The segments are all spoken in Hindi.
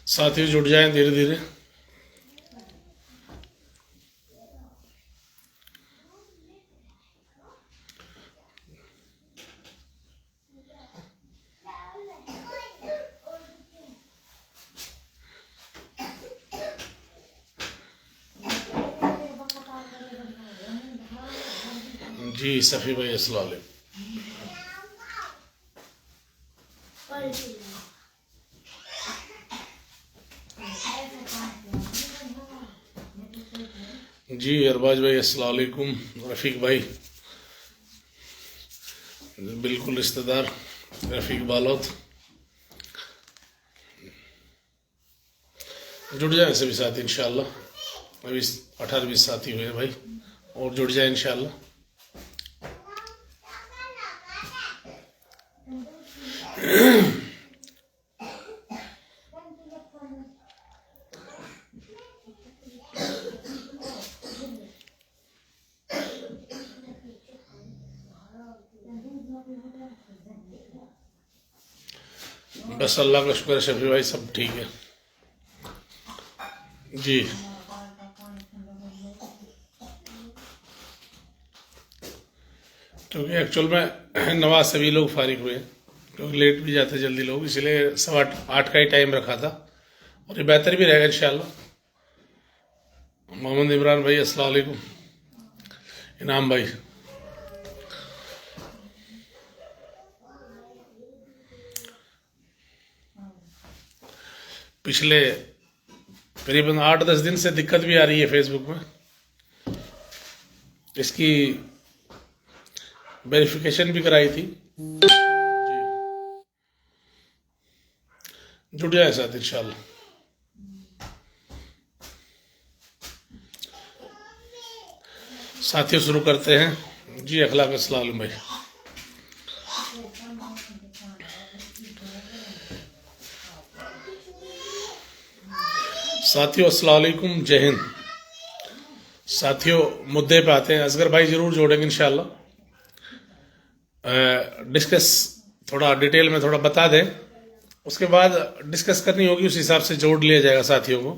साथी जुड़ जाएं धीरे धीरे। जी सफ़ी भाई अस्सलाम वालेकुम। जी अरबाज भाई अस्सलाम वालेकुम। रफ़ीक भाई बिल्कुल रिश्तेदार रफ़ीक बालोत जुड़ जाए सभी साथी इंशाअल्लाह। अभी 18-20 साथी हुए भाई और जुड़ जाए इंशाअल्लाह। बस अल्लाह का शुक्र है शफी भाई सब ठीक है जी। क्योंकि एक्चुअल में नमाज सभी लोग फारिग हुए क्योंकि लेट भी जाते जल्दी लोग, इसलिए 7-8 का ही टाइम रखा था और ये बेहतर भी रहेगा इंशाअल्लाह। मोहम्मद इमरान भाई अस्सलाम वालेकुम। इनाम भाई पिछले करीबन 8-10 दिन से दिक्कत भी आ रही है फेसबुक में, इसकी वेरिफिकेशन भी कराई थी। जुड़ जाए साथ इंशाअल्लाह। साथियों शुरू करते हैं जी। अखलाक अस्सलाम वालेकुम भाई। साथियों अस्सलाम वालेकुम, जय हिंद। साथियों मुद्दे पे आते हैं, असगर भाई जरूर जोड़ेंगे इंशाअल्लाह। डिस्कस थोड़ा डिटेल में थोड़ा बता दें, उसके बाद डिस्कस करनी होगी, उस हिसाब से जोड़ लिया जाएगा साथियों को।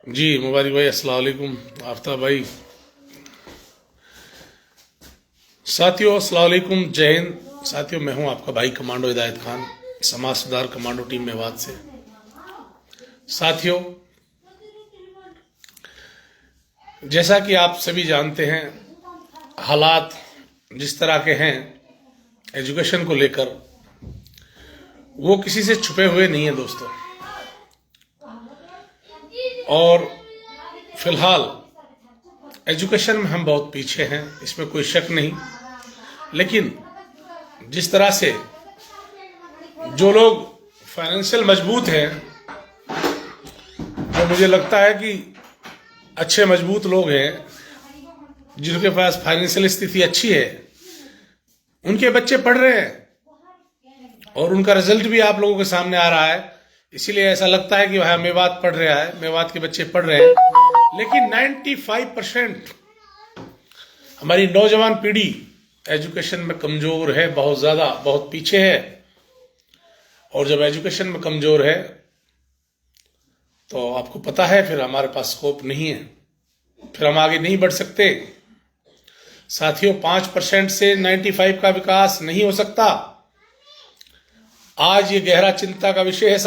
जी मुबारक भाई अस्सलाम वालेकुम। आफ्ताब भाई साथियों अस्सलाम वालेकुम, जय हिंद। साथियों मैं हूं आपका भाई कमांडो हिदायत खान, समाज सुधार कमांडो टीम मेवात से। साथियों जैसा कि आप सभी जानते हैं हालात जिस तरह के हैं एजुकेशन को लेकर, वो किसी से छुपे हुए नहीं है दोस्तों। और फिलहाल एजुकेशन में हम बहुत पीछे हैं, इसमें कोई शक नहीं। लेकिन जिस तरह से जो लोग फाइनेंशियल मजबूत हैं, जो मुझे लगता है कि अच्छे मजबूत लोग हैं, जिनके पास फाइनेंशियल स्थिति अच्छी है, उनके बच्चे पढ़ रहे हैं और उनका रिजल्ट भी आप लोगों के सामने आ रहा है। इसीलिए ऐसा लगता है कि वह मेवात पढ़ रहा है, मेवात के बच्चे पढ़ रहे हैं। लेकिन 95% हमारी नौजवान पीढ़ी एजुकेशन में कमजोर है, बहुत ज्यादा, बहुत पीछे है। और जब एजुकेशन में कमजोर है तो आपको पता है फिर हमारे पास स्कोप नहीं है, फिर हम आगे नहीं बढ़ सकते। साथियों 5% से 95 का विकास नहीं हो सकता। आज ये गहरा चिंता का विषय है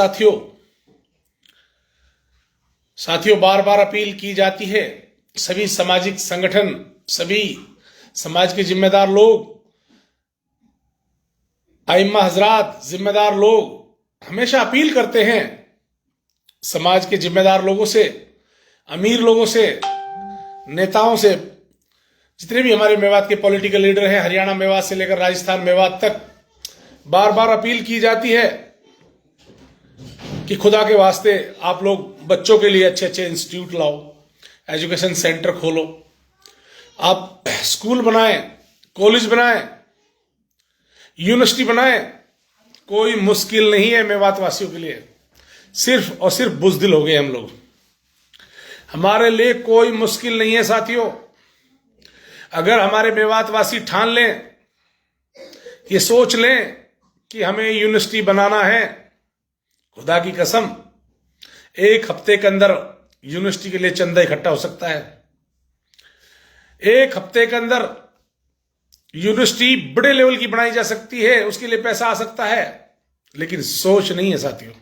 साथियों बार बार अपील की जाती है, सभी सामाजिक संगठन, सभी समाज के जिम्मेदार लोग, आइम्मा हजरात, जिम्मेदार लोग हमेशा अपील करते हैं समाज के जिम्मेदार लोगों से, अमीर लोगों से, नेताओं से, जितने भी हमारे मेवात के पॉलिटिकल लीडर हैं, हरियाणा मेवात से लेकर राजस्थान मेवात तक, बार बार अपील की जाती है कि खुदा के वास्ते आप लोग बच्चों के लिए अच्छे अच्छे इंस्टीट्यूट लाओ, एजुकेशन सेंटर खोलो, आप स्कूल बनाएं, कॉलेज बनाएं, यूनिवर्सिटी बनाएं। कोई मुश्किल नहीं है मेवात वासियों के लिए, सिर्फ और सिर्फ बुज़दिल हो गए हम लोग। हमारे लिए कोई मुश्किल नहीं है साथियों। अगर हमारे मेवात वासी ठान लें, ये सोच लें कि हमें यूनिवर्सिटी बनाना है, खुदा की कसम 1 हफ्ते के अंदर यूनिवर्सिटी के लिए चंदा इकट्ठा हो सकता है। 1 हफ्ते के अंदर यूनिवर्सिटी बड़े लेवल की बनाई जा सकती है, उसके लिए पैसा आ सकता है, लेकिन सोच नहीं है साथियों।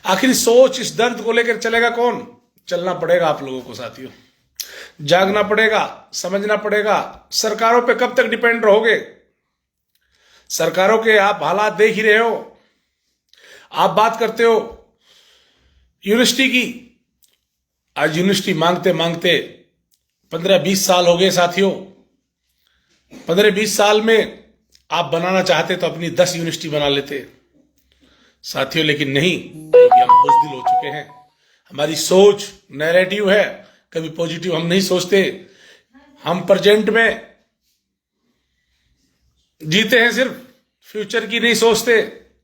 आखिर सोच, इस दर्द को लेकर चलेगा कौन? चलना पड़ेगा आप लोगों को साथियों, जागना पड़ेगा, समझना पड़ेगा। सरकारों पे कब तक डिपेंड रहोगे? सरकारों के आप हालात देख ही रहे हो। आप बात करते हो यूनिवर्सिटी की, आज यूनिवर्सिटी मांगते मांगते 15-20 साल हो गए साथियों। 15-20 साल में आप बनाना चाहते तो अपनी 10 यूनिवर्सिटी बना लेते साथियों, लेकिन नहीं, क्योंकि हम बुज़दिल हो चुके हैं। हमारी सोच नैरेटिव है, कभी पॉजिटिव हम नहीं सोचते। हम प्रेजेंट में जीते हैं, सिर्फ फ्यूचर की नहीं सोचते,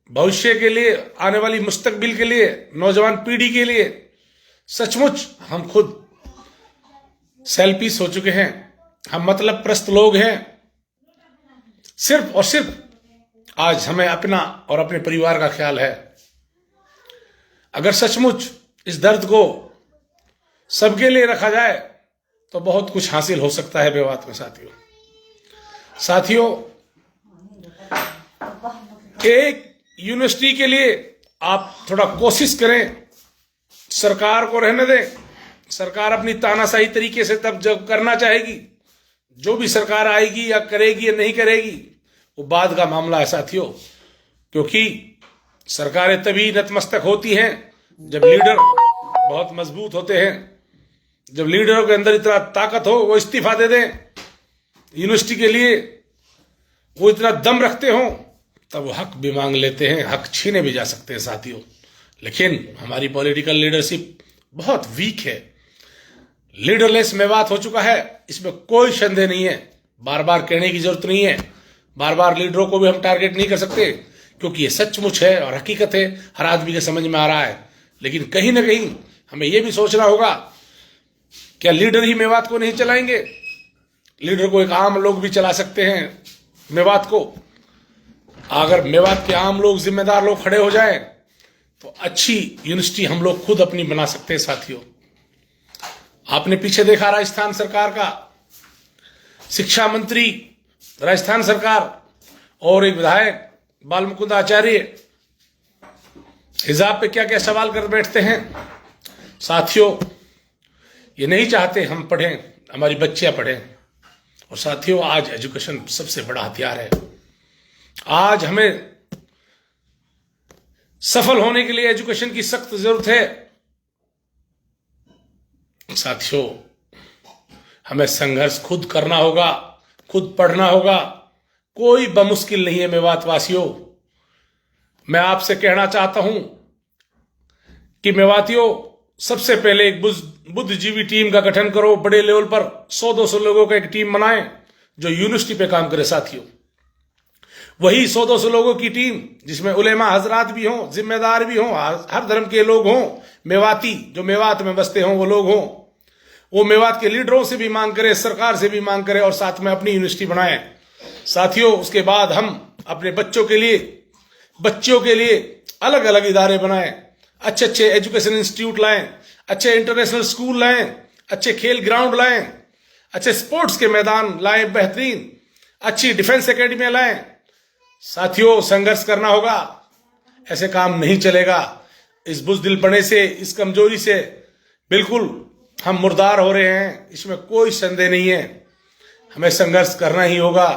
भविष्य के लिए, आने वाली मुस्तकबिल के लिए, नौजवान पीढ़ी के लिए। सचमुच हम खुद सेल्फिश हो चुके हैं, हम मतलब प्रस्त लोग हैं। सिर्फ और सिर्फ आज हमें अपना और अपने परिवार का ख्याल है। अगर सचमुच इस दर्द को सबके लिए रखा जाए तो बहुत कुछ हासिल हो सकता है मेवात में साथियों। एक यूनिवर्सिटी के लिए आप थोड़ा कोशिश करें, सरकार को रहने दें। सरकार अपनी तानाशाही तरीके से तब जब करना चाहेगी, जो भी सरकार आएगी या करेगी या नहीं करेगी वो बाद का मामला है साथियों। क्योंकि सरकारें तभी नतमस्तक होती हैं जब लीडर बहुत मजबूत होते हैं, जब लीडरों के अंदर इतना ताकत हो, वो इस्तीफा दे दें यूनिवर्सिटी के लिए, वो इतना दम रखते हो, तब वो हक भी मांग लेते हैं, हक छीने भी जा सकते हैं साथियों। लेकिन हमारी पॉलिटिकल लीडरशिप बहुत वीक है, लीडरलेस मेवात हो चुका है, इसमें कोई संदेह नहीं है। बार बार कहने की जरूरत नहीं है, बार बार लीडरों को भी हम टारगेट नहीं कर सकते, क्योंकि ये सचमुच है और हकीकत है, हर आदमी के समझ में आ रहा है। लेकिन कहीं ना कहीं हमें यह भी सोचना होगा, क्या लीडर ही मेवात को नहीं चलाएंगे? लीडर को एक आम लोग भी चला सकते हैं मेवात को। अगर मेवात के आम लोग, जिम्मेदार लोग खड़े हो जाएं तो अच्छी यूनिवर्सिटी हम लोग खुद अपनी बना सकते हैं साथियों। आपने पीछे देखा राजस्थान सरकार का शिक्षा मंत्री, राजस्थान सरकार और एक विधायक बालमुकुंद आचार्य हिजाब पे क्या क्या सवाल कर बैठते हैं साथियों। ये नहीं चाहते हम पढ़ें, हमारी बच्चियां पढ़ें। और साथियों, आज एजुकेशन सबसे बड़ा हथियार है। आज हमें सफल होने के लिए एजुकेशन की सख्त जरूरत है साथियों। हमें संघर्ष खुद करना होगा, खुद पढ़ना होगा, कोई बमुश्किल नहीं है मेवात वासियों। मैं आपसे कहना चाहता हूं कि मेवातियों, सबसे पहले एक बुद्धिजीवी टीम का गठन करो, बड़े लेवल पर 100-200 लोगों का एक टीम बनाएं जो यूनिवर्सिटी पे काम करे साथियों। वही 100-200 लोगों की टीम जिसमें उलेमा हजरात भी हों, जिम्मेदार भी हों, हर धर्म के लोग हों, मेवाती जो मेवात में बसते हों वो लोग हों, वो मेवात के लीडरों से भी मांग करे, सरकार से भी मांग करे और साथ में अपनी यूनिवर्सिटी बनाएं साथियों। उसके बाद हम अपने बच्चों के लिए अलग अलग इदारे बनाएं, अच्छे अच्छे एजुकेशन इंस्टीट्यूट लाएं, अच्छे इंटरनेशनल स्कूल लाएं, अच्छे खेल ग्राउंड लाएं, अच्छे स्पोर्ट्स के मैदान लाएं, बेहतरीन अच्छी डिफेंस एकेडमी लाएं साथियों। संघर्ष करना होगा, ऐसे काम नहीं चलेगा। इस बुज़दिलपने से, इस कमजोरी से बिल्कुल हम मुर्दार हो रहे हैं, इसमें कोई संदेह नहीं है। हमें संघर्ष करना ही होगा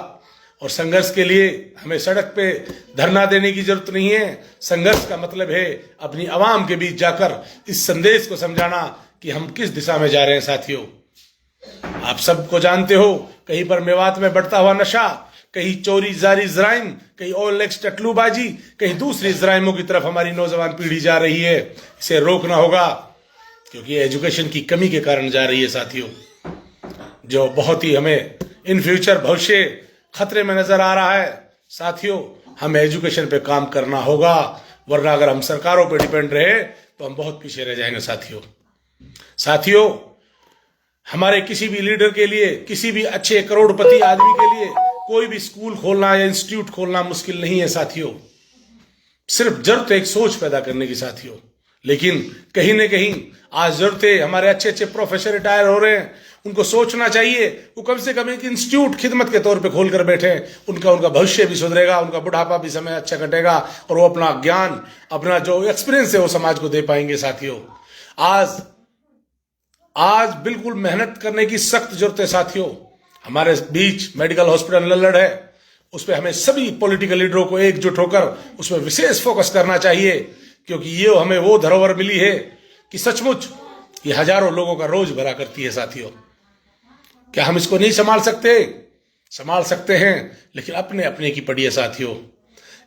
और संघर्ष के लिए हमें सड़क पे धरना देने की जरूरत नहीं है। संघर्ष का मतलब है अपनी आवाम के बीच जाकर इस संदेश को समझाना कि हम किस दिशा में जा रहे हैं। साथियों, आप सबको जानते हो, कहीं पर मेवात में बढ़ता हुआ नशा, कहीं चोरी जारी जराइम, कहीं OLX टटलूबाजी, कहीं दूसरी जराइमों की तरफ हमारी नौजवान पीढ़ी जा रही है। इसे रोकना होगा, क्योंकि एजुकेशन की कमी के कारण जा रही है साथियों, जो बहुत ही हमें इन फ्यूचर भविष्य खतरे में नजर आ रहा है। साथियों, हमें एजुकेशन पे काम करना होगा, वरना अगर हम सरकारों पे डिपेंड रहे तो हम बहुत पीछे रह जाएंगे। साथियों, हमारे किसी भी लीडर के लिए, किसी भी अच्छे करोड़पति आदमी के लिए कोई भी स्कूल खोलना या इंस्टीट्यूट खोलना मुश्किल नहीं है साथियों। सिर्फ जरूरत है एक सोच पैदा करने की साथियों। लेकिन कहीं ना कहीं आज जरूरत है, हमारे अच्छे अच्छे प्रोफेसर रिटायर हो रहे हैं, उनको सोचना चाहिए वो कम से कम एक इंस्टीट्यूट खिदमत के तौर पे खोल कर बैठे। उनका भविष्य भी सुधरेगा, उनका बुढ़ापा भी समय अच्छा कटेगा और वो अपना ज्ञान, अपना जो एक्सपीरियंस है वो समाज को दे पाएंगे। साथियों, आज बिल्कुल मेहनत करने की सख्त जरूरत है साथियों। हमारे बीच मेडिकल हॉस्पिटल लल्लड़ है, उस पर हमें सभी पॉलिटिकल लीडरों को एकजुट होकर उसमें विशेष फोकस करना चाहिए, क्योंकि ये हमें वो धरोहर मिली है कि सचमुच ये हजारों लोगों का रोज भरा करती है साथियों। क्या हम इसको नहीं संभाल सकते? संभाल सकते हैं, लेकिन अपने अपने की पड़ी है साथियों।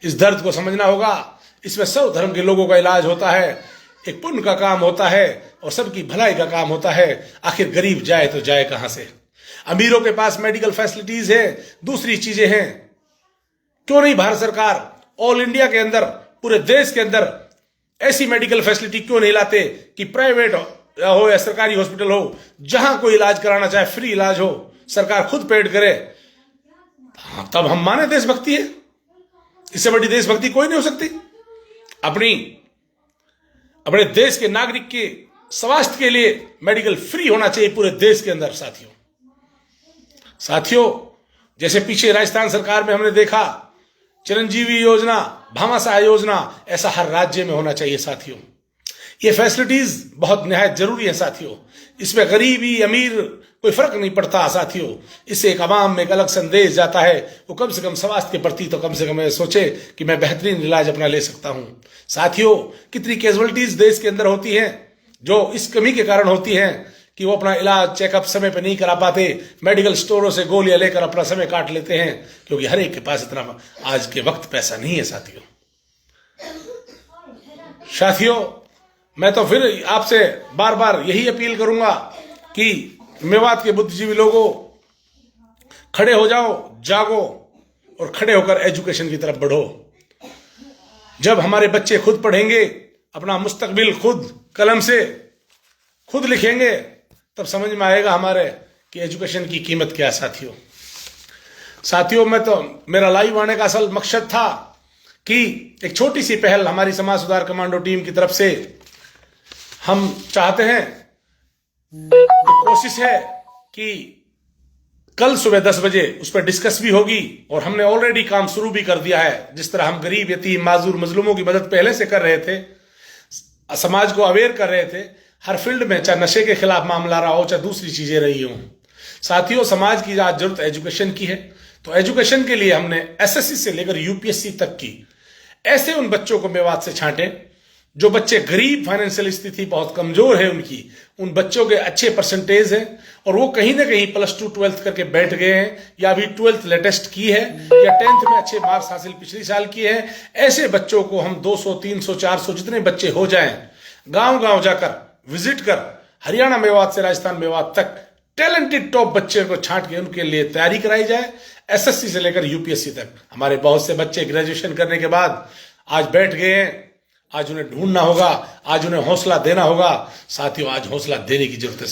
इस दर्द को समझना होगा। इसमें सब धर्म के लोगों का इलाज होता है, एक पुण्य का काम होता है और सबकी भलाई का काम होता है। आखिर गरीब जाए तो जाए कहां से? अमीरों के पास मेडिकल फैसिलिटीज है, दूसरी चीजें हैं, क्यों नहीं भारत सरकार ऑल इंडिया के अंदर, पूरे देश के अंदर ऐसी मेडिकल फैसिलिटी क्यों नहीं लाते कि प्राइवेट हो या सरकारी हॉस्पिटल हो, जहां कोई इलाज कराना चाहे फ्री इलाज हो, सरकार खुद पेड करे। तब हम माने देशभक्ति है। इससे बड़ी देशभक्ति कोई नहीं हो सकती। अपने देश के नागरिक के स्वास्थ्य के लिए मेडिकल फ्री होना चाहिए पूरे देश के अंदर। साथियों, जैसे पीछे राजस्थान सरकार में हमने देखा चिरंजीवी योजना, भामाशाह योजना, ऐसा हर राज्य में होना चाहिए साथियों। ये फैसिलिटीज बहुत निहायत जरूरी है साथियों। इसमें गरीबी अमीर कोई फर्क नहीं पड़ता साथियों। इससे एक आवाम में एक अलग संदेश जाता है, वो कम से कम स्वास्थ्य के प्रति तो कम से कम सोचे कि मैं बेहतरीन इलाज अपना ले सकता हूं। साथियों, कितनी कैजुअलिटीज देश के अंदर होती हैं जो इस कमी के कारण होती हैं कि वो अपना इलाज चेकअप समय पे नहीं करा पाते, मेडिकल स्टोरों से गोलियां लेकर अपना समय काट लेते हैं, क्योंकि हर एक के पास इतना आज के वक्त पैसा नहीं है साथियों, मैं तो फिर आपसे बार बार यही अपील करूंगा कि मेवात के बुद्धिजीवी लोगों, खड़े हो जाओ, जागो और खड़े होकर एजुकेशन की तरफ बढ़ो। जब हमारे बच्चे खुद पढ़ेंगे, अपना मुस्तकबिल खुद कलम से खुद लिखेंगे, तब समझ में आएगा हमारे कि एजुकेशन की कीमत क्या है साथियों। मेरा लाइव आने का असल मकसद था कि एक छोटी सी पहल हमारी समाज सुधार कमांडो टीम की तरफ से हम चाहते हैं, कोशिश है कि कल सुबह 10 बजे उस पर डिस्कस भी होगी और हमने ऑलरेडी काम शुरू भी कर दिया है। जिस तरह हम गरीब, यतीम, माजूर, मजलूमों की मदद पहले से कर रहे थे, समाज को अवेयर कर रहे थे हर फील्ड में, चाहे नशे के खिलाफ मामला रहा हो, चाहे दूसरी चीजें रही हों। साथियों, समाज की आज जरूरत एजुकेशन की है, तो एजुकेशन के लिए हमने एसएससी से लेकर यूपीएससी तक की ऐसे उन बच्चों को मेवात से छांटे जो बच्चे गरीब, फाइनेंशियल स्थिति बहुत कमजोर है उनकी, उन बच्चों के अच्छे परसेंटेज हैं और वो कहीं ना कहीं +2 12th करके बैठ गए हैं, या अभी 12th लेटेस्ट की है, या 10th में अच्छे मार्क्स हासिल पिछले साल किए हैं। ऐसे बच्चों को हम 200 300 400 जितने बच्चे हो जाएं, गांव गांव जाकर विजिट कर हरियाणा मेवात से राजस्थान मेवात तक टैलेंटेड टॉप बच्चे को छांट के उनके लिए तैयारी कराई जाए, एसएससी से लेकर यूपीएससी तक। हमारे बहुत से बच्चे ग्रेजुएशन करने के बाद आज बैठ गए हैं, आज उन्हें ढूंढना होगा, आज उन्हें हौसला देना होगा। साथियों, आज हौसला देने की जरूरत है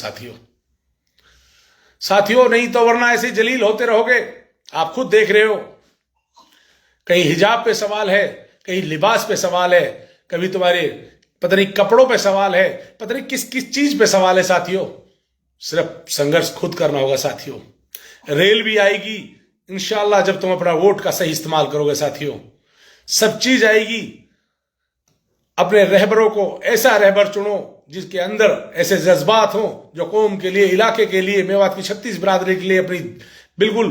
साथियों, नहीं तो वरना ऐसे जलील होते रहोगे। आप खुद देख रहे हो, कहीं हिजाब पे सवाल है, कहीं लिबास पे सवाल है, कभी तुम्हारे पता नहीं कपड़ों पे सवाल है, पता नहीं किस किस चीज पे सवाल है साथियों। सिर्फ संघर्ष खुद करना होगा साथियों। रेल भी आएगी इंशाअल्लाह जब तुम अपना वोट का सही इस्तेमाल करोगे साथियों। सब चीज आएगी। अपने रहबरों को ऐसा रहबर चुनो जिसके अंदर ऐसे जज्बात हों जो कौम के लिए, इलाके के लिए, मेवात की 36 बिरादरी के लिए अपनी बिल्कुल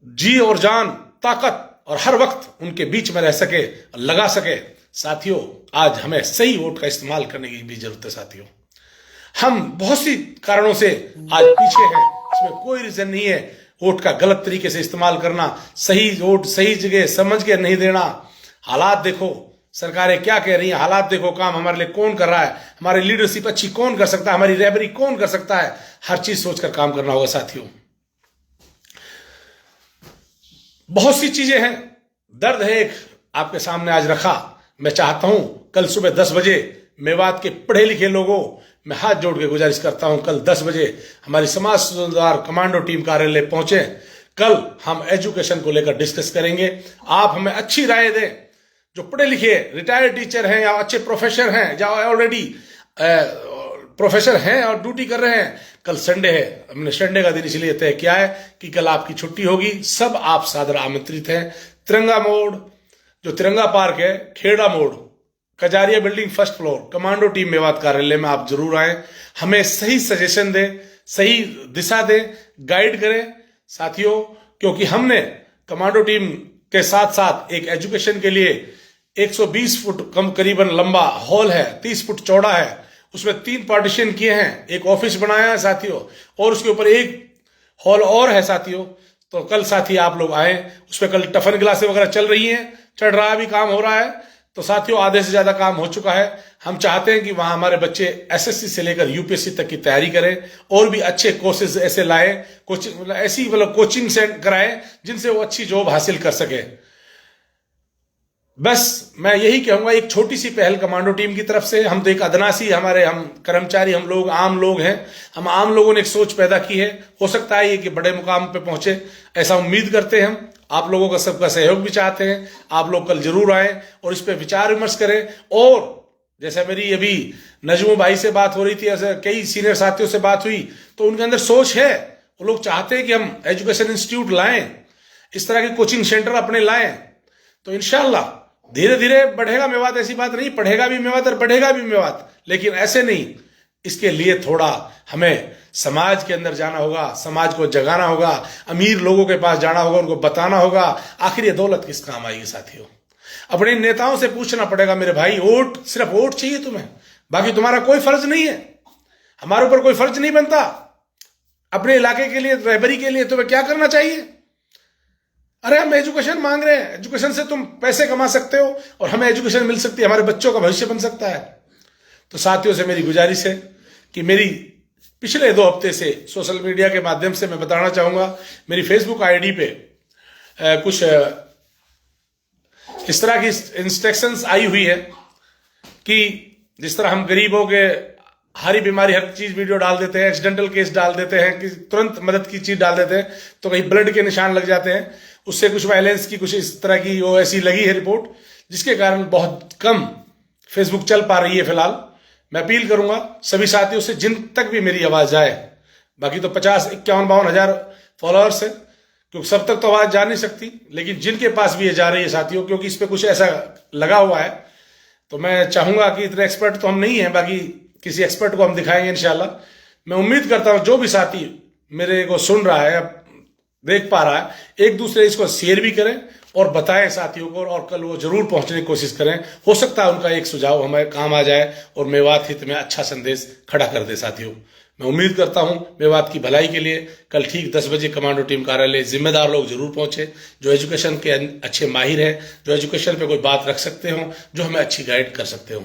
जी और जान, ताकत और हर वक्त उनके बीच में रह सके, लगा सके। साथियों, आज हमें सही वोट का इस्तेमाल करने की भी जरूरत है। साथियों, हम बहुत सी कारणों से आज पीछे हैं, इसमें कोई रीजन नहीं है वोट का गलत तरीके से इस्तेमाल करना। सही वोट सही जगह समझ के नहीं देना। हालात देखो, सरकारें क्या कह रही हैं, हालात देखो, काम हमारे लिए कौन कर रहा है, हमारी लीडरशिप अच्छी कौन कर सकता है, हमारी रहबरी कौन कर सकता है, हर चीज सोचकर काम करना होगा। साथियों, बहुत सी चीजें हैं, दर्द है एक आपके सामने आज रखा। मैं चाहता हूं कल सुबह 10 बजे मेवात के पढ़े लिखे लोगों, मैं हाथ जोड़ के गुजारिश करता हूं, कल 10 बजे हमारी समाज सुधार कमांडो टीम कार्यालय पहुंचे। कल हम एजुकेशन को लेकर डिस्कस करेंगे। आप हमें अच्छी राय दें, जो पढ़े लिखे रिटायर्ड टीचर हैं या अच्छे प्रोफेसर हैं, या ऑलरेडी प्रोफेसर हैं और ड्यूटी कर रहे हैं। कल संडे है, हमने संडे का दिन इसलिए तय किया है कि कल आपकी छुट्टी होगी। सब आप सादर आमंत्रित हैं। तिरंगा मोड़, जो तिरंगा पार्क है, खेड़ा मोड़, Kajaria building, first floor, commando team Mewat कार्यालय में आप जरूर आए। हमें सही सजेशन दें, सही दिशा दें, गाइड करें। साथियों, क्योंकि हमने कमांडो टीम के साथ साथ एक एजुकेशन के लिए 120 फुट कम करीबन लंबा हॉल है, 30 फुट चौड़ा है, उसमें 3 पार्टीशन किए हैं, एक ऑफिस बनाया है साथियों, और उसके ऊपर एक हॉल और है साथियों। तो कल साथी आप लोग आए, उस पर कल टफन गिलासें वगैरह चल रही हैं, चढ़ रहा भी काम हो रहा है। तो साथियों, आधे से ज्यादा काम हो चुका है। हम चाहते हैं कि वहां हमारे बच्चे एसएससी से लेकर यूपीएससी तक की तैयारी करें, और भी अच्छे कोर्सेज ऐसे लाए, कोचिंग ऐसी मतलब कोचिंग से कराएं जिनसे वो अच्छी जॉब हासिल कर सके। बस मैं यही कहूंगा, एक छोटी सी पहल कमांडो टीम की तरफ से। हम तो एक अदनासी, हम कर्मचारी, हम लोग आम लोग हैं। हम आम लोगों ने एक सोच पैदा की है। हो सकता है ये कि बड़े मुकाम पे पहुंचे, ऐसा उम्मीद करते हैं हम। आप लोगों का सबका सहयोग भी चाहते हैं। आप लोग कल जरूर आए और इस पर विचार विमर्श करें। और जैसे मेरी अभी नजमू भाई से बात हो रही थी, ऐसे कई सीनियर साथियों से बात हुई, तो उनके अंदर सोच है, वो लोग चाहते हैं कि हम एजुकेशन इंस्टीट्यूट लाएं, इस तरह के कोचिंग सेंटर अपने लाएं। तो इंशाल्लाह धीरे धीरे बढ़ेगा मेवात। ऐसी बात नहीं, पढ़ेगा भी मेवात और बढ़ेगा भी मेवात, लेकिन ऐसे नहीं। इसके लिए थोड़ा हमें समाज के अंदर जाना होगा, समाज को जगाना होगा, अमीर लोगों के पास जाना होगा, उनको बताना होगा। आखिर ये दौलत किस काम आएगी साथियों? अपने नेताओं से पूछना पड़ेगा, मेरे भाई वोट, सिर्फ वोट चाहिए तुम्हें, बाकी तुम्हारा कोई फर्ज नहीं है, हमारे ऊपर कोई फर्ज नहीं बनता। अपने इलाके के लिए, रहबरी के लिए तुम्हें क्या करना चाहिए? अरे हम एजुकेशन मांग रहे हैं, एजुकेशन से तुम पैसे कमा सकते हो और हमें एजुकेशन मिल सकती है, हमारे बच्चों का भविष्य बन सकता है। तो साथियों से मेरी गुजारिश है कि मेरी पिछले 2 हफ्ते से सोशल मीडिया के माध्यम से मैं बताना चाहूंगा, मेरी फेसबुक आईडी पे कुछ इस तरह की इंस्ट्रक्शंस आई हुई है कि जिस तरह हम गरीबों के हरी बीमारी हर चीज वीडियो डाल देते हैं, एक्सीडेंटल केस डाल देते हैं, कि तुरंत मदद की चीज डाल देते हैं, तो कहीं ब्लड के निशान लग जाते हैं, उससे कुछ वायलेंस की कुछ इस तरह की वो ऐसी लगी है रिपोर्ट, जिसके कारण बहुत कम फेसबुक चल पा रही है फिलहाल। मैं अपील करूंगा सभी साथियों से, जिन तक भी मेरी आवाज जाए, बाकी तो 50-51-52 हजार फॉलोअर्स है, क्योंकि सब तक तो आवाज जा नहीं सकती, लेकिन जिनके पास भी ये जा रही है साथियों, क्योंकि इस पर कुछ ऐसा लगा हुआ है, तो मैं चाहूंगा कि इतने एक्सपर्ट तो हम नहीं है, बाकी किसी एक्सपर्ट को हम दिखाएंगे इंशाल्लाह। मैं उम्मीद करता हूं जो भी साथी मेरे को सुन रहा है, देख पा रहा है, एक दूसरे इसको शेयर भी करें और बताएं साथियों को, और कल वो जरूर पहुंचने की कोशिश करें। हो सकता है उनका एक सुझाव हमें काम आ जाए और मेवात हित में अच्छा संदेश खड़ा कर दे साथियों। मैं उम्मीद करता हूं मेवात की भलाई के लिए कल ठीक 10 बजे कमांडो टीम कार्यालय जिम्मेदार लोग जरूर पहुंचे, जो एजुकेशन के अच्छे माहिर हैं, जो एजुकेशन पे कोई बात रख सकते हो, जो हमें अच्छी गाइड कर सकते हो।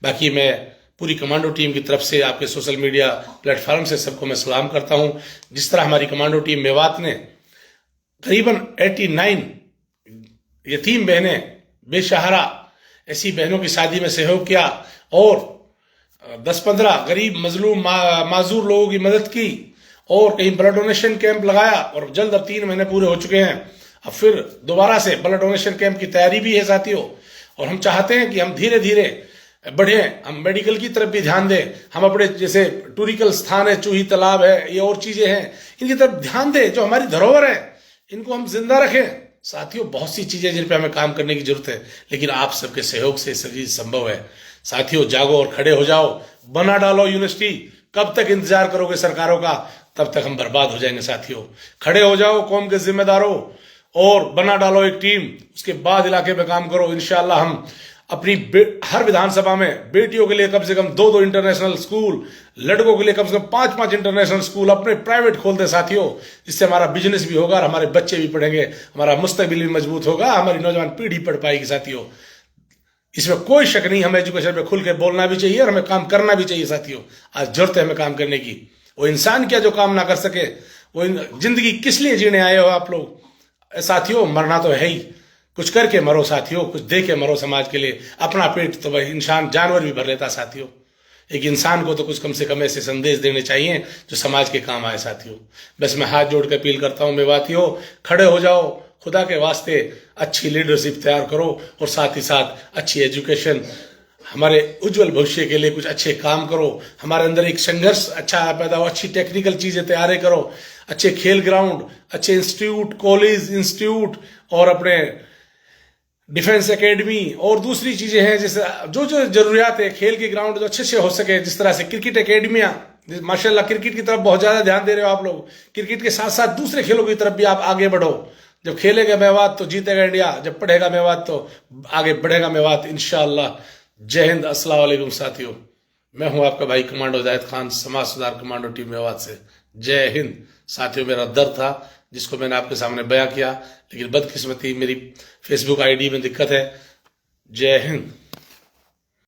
बाकी मैं पूरी कमांडो टीम की तरफ से आपके सोशल मीडिया प्लेटफॉर्म से सबको मैं सलाम करता हूं। जिस तरह हमारी कमांडो टीम मेवात ने करीबन 89 यतीम बहनें, बेसहारा ऐसी बहनों की शादी में सहयोग किया, और 10-15 गरीब मजलूम माजूर लोगों की मदद की, और कहीं ब्लड डोनेशन कैंप लगाया, और जल्द अब 3 महीने पूरे हो चुके हैं। अब फिर दोबारा से ब्लड डोनेशन कैंप की तैयारी भी है साथियों, और हम चाहते हैं कि हम धीरे धीरे बढ़े, हम मेडिकल की तरफ भी ध्यान दें। हम अपने जैसे टूरिकल स्थान है, चूही तालाब है, ये और चीजें हैं, इनकी तरफ ध्यान दें। जो हमारी धरोहर है इनको हम जिंदा रखें साथियों। बहुत सी चीजें जिन पे हमें काम करने की जरूरत है, लेकिन आप सबके सहयोग से सभी संभव है साथियों। जागो और खड़े हो जाओ, बना डालो यूनिवर्सिटी, कब तक इंतजार करोगे सरकारों का, तब तक हम बर्बाद हो जाएंगे साथियों। खड़े हो जाओ कौम के जिम्मेदारों और बना डालो एक टीम, उसके बाद इलाके में काम करो। इंशाअल्लाह हम अपनी हर विधानसभा में बेटियों के लिए कम से कम 2-2 इंटरनेशनल स्कूल, लड़कों के लिए कम से कम 5-5 इंटरनेशनल स्कूल अपने प्राइवेट खोलते साथियों, जिससे हमारा बिजनेस भी होगा और हमारे बच्चे भी पढ़ेंगे, हमारा मुस्तकबिल भी मजबूत होगा, हमारी नौजवान पीढ़ी पढ़ पाएगी साथियों। इसमें कोई शक नहीं, हमें एजुकेशन में खुल के बोलना भी चाहिए और हमें काम करना भी चाहिए साथियों। आज जरूरत है हमें काम करने की। वो इंसान क्या जो काम ना कर सके, वो जिंदगी किस लिए जीने आए हो आप लोग साथियों? मरना तो है ही, कुछ करके मरो साथियों, कुछ दे के मरो समाज के लिए। अपना पेट तो भाई इंसान जानवर भी भर लेता साथियों, एक इंसान को तो कुछ कम से कम ऐसे संदेश देने चाहिए जो समाज के काम आए साथियों। बस मैं हाथ जोड़ के अपील करता हूं मेवातियों, खड़े हो जाओ, खुदा के वास्ते अच्छी लीडरशिप तैयार करो और साथ ही साथ अच्छी एजुकेशन, हमारे उज्जवल भविष्य के लिए कुछ अच्छे काम करो। हमारे अंदर एक संघर्ष अच्छा पैदा हो, अच्छी टेक्निकल चीजें तैयार करो, अच्छे खेल ग्राउंड, अच्छे इंस्टीट्यूट, कॉलेज इंस्टीट्यूट और अपने डिफेंस एकेडमी और दूसरी चीजें हैं, जैसे जो जो जरूरियात है, खेल के ग्राउंड जो अच्छे से हो सके, जिस तरह से क्रिकेट एकेडमियां, माशाल्लाह क्रिकेट की तरफ बहुत ज्यादा ध्यान दे रहे हो आप लोग। क्रिकेट के साथ साथ दूसरे खेलों की तरफ भी आप आगे बढ़ो। जब खेलेगा मेवात तो जीतेगा इंडिया, जब पढ़ेगा मेवात तो आगे बढ़ेगा मेवात इंशाअल्लाह। जय हिंद, अस्सलाम वालेकुम साथियों। मैं हूं आपका भाई कमांडो जाहिद खान, समाज सुधार कमांडो टीम मेवात से। जय हिंद साथियों। मेरा दर्द था जिसको मैंने आपके सामने बयां किया, लेकिन बदकिस्मती मेरी फेसबुक आईडी में दिक्कत है। जय हिंद।